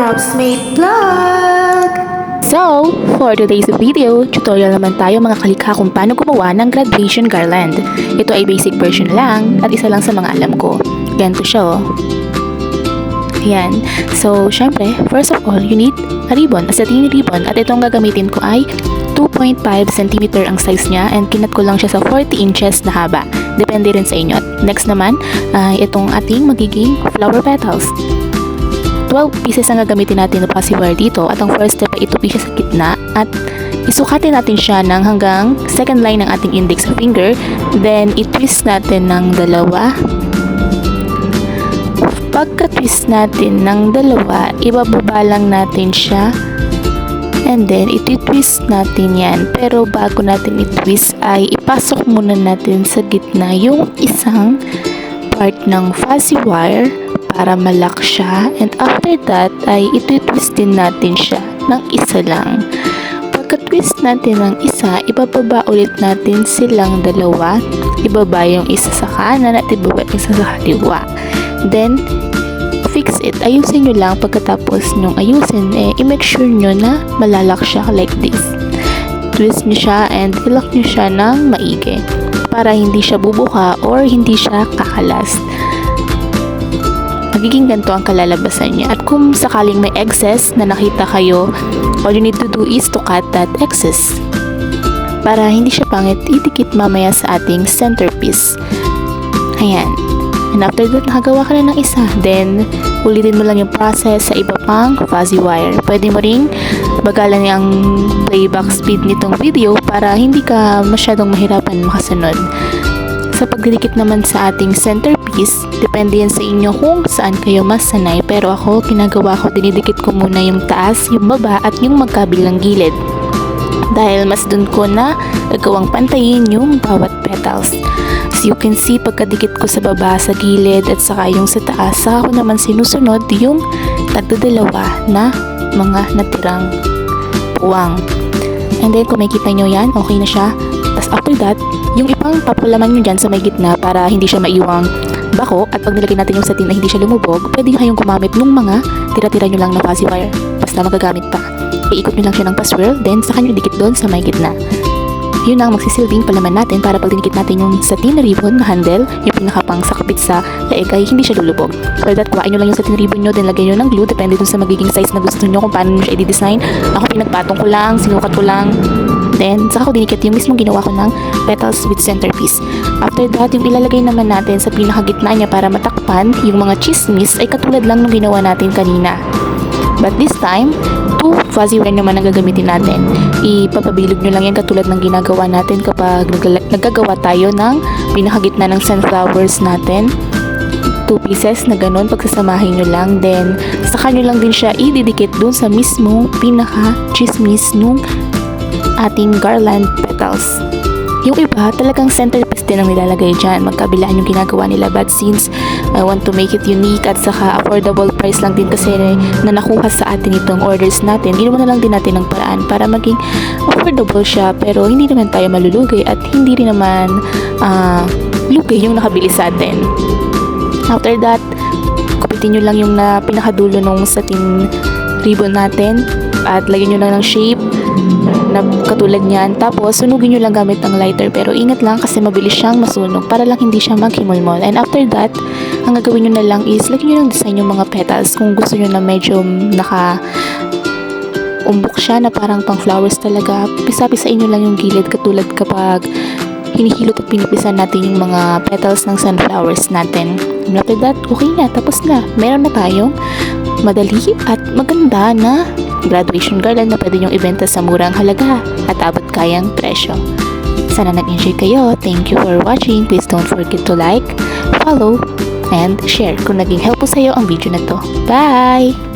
Robsmate Vlog! So, for today's video, tutorial naman tayo mga kalikha kung paano gumawa ng graduation garland. Ito ay basic version lang at isa lang sa mga alam ko. Ganito siya oh. Yan. So, syempre, first of all, you need a ribbon, a satin ribbon, at itong gagamitin ko ay 2.5 cm ang size niya and kinat ko lang siya sa 40 inches na haba. Depende rin sa inyo. Next naman, itong ating magiging flower petals. 12 pieces ang gagamitin natin na fussy wire dito at ang first step ay itupi siya sa gitna at isukatin natin siya ng hanggang second line ng ating index finger, then i-twist natin ng dalawa. Pagka-twist natin ng dalawa, ibababa lang natin siya and then iti-twist natin yan, pero bago natin i-twist ay ipasok muna natin sa gitna yung isang part ng fuzzy wire para malak siya, and after that ay iti-twist din natin siya ng isa lang. Pagka-twist natin ng isa, ibababa ulit natin silang dalawa, ibaba yung isa sa kanan at ibaba yung isa sa kaliwa, then fix it. Ayusin nyo lang. Pagkatapos nung ayusin, i-make sure nyo na malalak siya like this. Twist nyo siya and ilak nyo siya ng maigi para hindi siya bubuka or hindi siya kakalas. Magiging ganito ang kalalabasan niya. At kung sakaling may excess na nakita kayo, all you need to do is to cut that excess para hindi siya pangit idikit mamaya sa ating centerpiece. Ayan. And after that, nakagawa ka na ng isa. Then, ulitin mo lang yung process sa iba pang fuzzy wire. Pwede mo ring bagalan yung playback speed nitong video para hindi ka masyadong mahirapan makasunod. Sa pagdidikit naman sa ating centerpiece, depende yan sa inyo kung saan kayo mas sanay. Pero ako, ginagawa ko, dinidikit ko muna yung taas, yung baba, at yung magkabilang gilid. Dahil mas dun ko na gagawang pantayin yung bawat petals. As you can see, pagkadikit ko sa baba, sa gilid, at saka yung sa taas, saka ko naman sinusunod yung tagdadalawa na mga natirang puwang. And then, kung makikita nyo yan, okay na siya. Tapos after that, yung ipang papalaman nyo dyan sa may gitna para hindi siya maiwang bako, at pag nilagay natin yung satin na hindi siya lumubog, pwede kayong gumamit ng mga tira-tira nyo lang na fuzzy wire. Basta magagamit pa. Iikot nyo lang siya ng pa-swirl, then saka nyo dikit doon sa may gitna. Yun ang magsisilbing palaman natin para pag dinikit natin yung satin na ribbon na handle, yung pinakapang sakapit sa leeg ay hindi siya lulubog. For that, kuhain nyo lang yung satin ribbon nyo, then lagay nyo ng glue, depende dun sa magiging size na gusto nyo kung paano nyo siya i-design. Ako pinagpatong ko lang, sinukat ko lang, then saka ko dinikit yung mismong ginawa ko ng petals with centerpiece. After that, yung ilalagay naman natin sa pinakagitna niya para matakpan yung mga chismis ay katulad lang ng ginawa natin kanina. But this time, 2 fuzzy wire naman ang gagamitin natin. Ipapabilog nyo lang yan katulad ng ginagawa natin kapag naggagawa tayo ng pinakagitna ng sunflowers natin. 2 pieces na ganun, pagsasamahin nyo lang. Then, saka nyo lang din siya ididikit dun sa mismong pinaka-chismis nung ating garland petals. Yung iba, talagang centerpiece din ang nilalagay dyan. Magkabilaan yung ginagawa nila. But since I want to make it unique at saka affordable price lang din kasi na nakuha sa atin itong orders natin, ginawa na lang din natin ng paraan para maging affordable siya pero hindi naman tayo malulugi at hindi rin naman lugi yung nakabili sa atin. After that, kupitin nyo lang yung pinakadulo ng satin ribbon natin at lagyan nyo lang ng shape na katulad niyan. Tapos, sunugin nyo lang gamit ng lighter. Pero ingat lang kasi mabilis siyang masunog para lang hindi siya maghimolmol. And after that, ang gagawin nyo na lang is lagyan nyo lang design yung mga petals. Kung gusto nyo na medyo umbok siya na parang pang flowers talaga, pisa-pisain nyo lang yung gilid katulad kapag hinihilot at pinipisan natin yung mga petals ng sunflowers natin. And after that, okay na. Tapos na. Meron na tayong madali at maganda na graduation garland na pwede nyong ibenta sa murang halaga at abot kayang presyo. Sana nag-enjoy kayo. Thank you for watching. Please don't forget to like, follow, and share kung naging helpful sa'yo ang video na to. Bye!